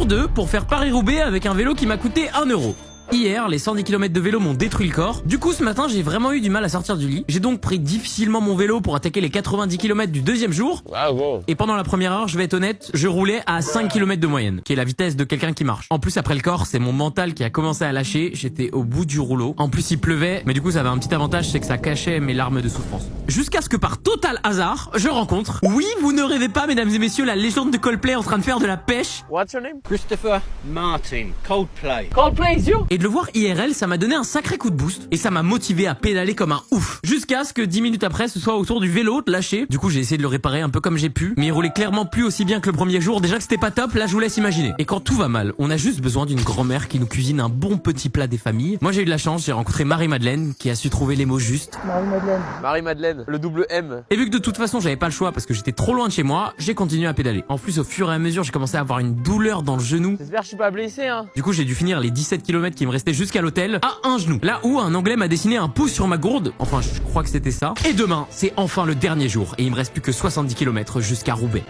sur 2 pour faire Paris-Roubaix avec un vélo qui m'a coûté 1 euro. Hier, les 110 km de vélo m'ont détruit le corps. Du coup, ce matin, j'ai vraiment eu du mal à sortir du lit. J'ai donc pris difficilement mon vélo pour attaquer les 90 km du deuxième jour. Bravo. Et pendant la première heure, je vais être honnête, je roulais à 5 km de moyenne, qui est la vitesse de quelqu'un qui marche. En plus, après le corps, c'est mon mental qui a commencé à lâcher. J'étais au bout du rouleau. En plus, il pleuvait, mais du coup, ça avait un petit avantage, c'est que ça cachait mes larmes de souffrance. Jusqu'à ce que par total hasard, je rencontre... Oui, vous ne rêvez pas, mesdames et messieurs, la légende de Coldplay en train de faire de la pêche. What's your name? Christopher Martin, Coldplay. Coldplay is you. Et de le voir IRL, ça m'a donné un sacré coup de boost et ça m'a motivé à pédaler comme un ouf. Jusqu'à ce que 10 minutes après, ce soit autour du vélo lâché. Du coup, j'ai essayé de le réparer un peu comme j'ai pu, mais il roulait clairement plus aussi bien que le premier jour. Déjà que c'était pas top, là je vous laisse imaginer. Et quand tout va mal, on a juste besoin d'une grand-mère qui nous cuisine un bon petit plat des familles. Moi j'ai eu de la chance, j'ai rencontré Marie-Madeleine qui a su trouver les mots justes. Marie-Madeleine, le double M. Et vu que de toute façon j'avais pas le choix parce que j'étais trop loin de chez moi, j'ai continué à pédaler. En plus au fur et à mesure j'ai commencé à avoir une douleur dans le genou. J'espère que je suis pas blessé, hein. Du coup j'ai dû finir les 17 km qui me restaient jusqu'à l'hôtel à un genou. Là où un Anglais m'a dessiné un pouce sur ma gourde. Enfin je crois que c'était ça. Et demain c'est enfin le dernier jour et il me reste plus que 70 km jusqu'à Roubaix.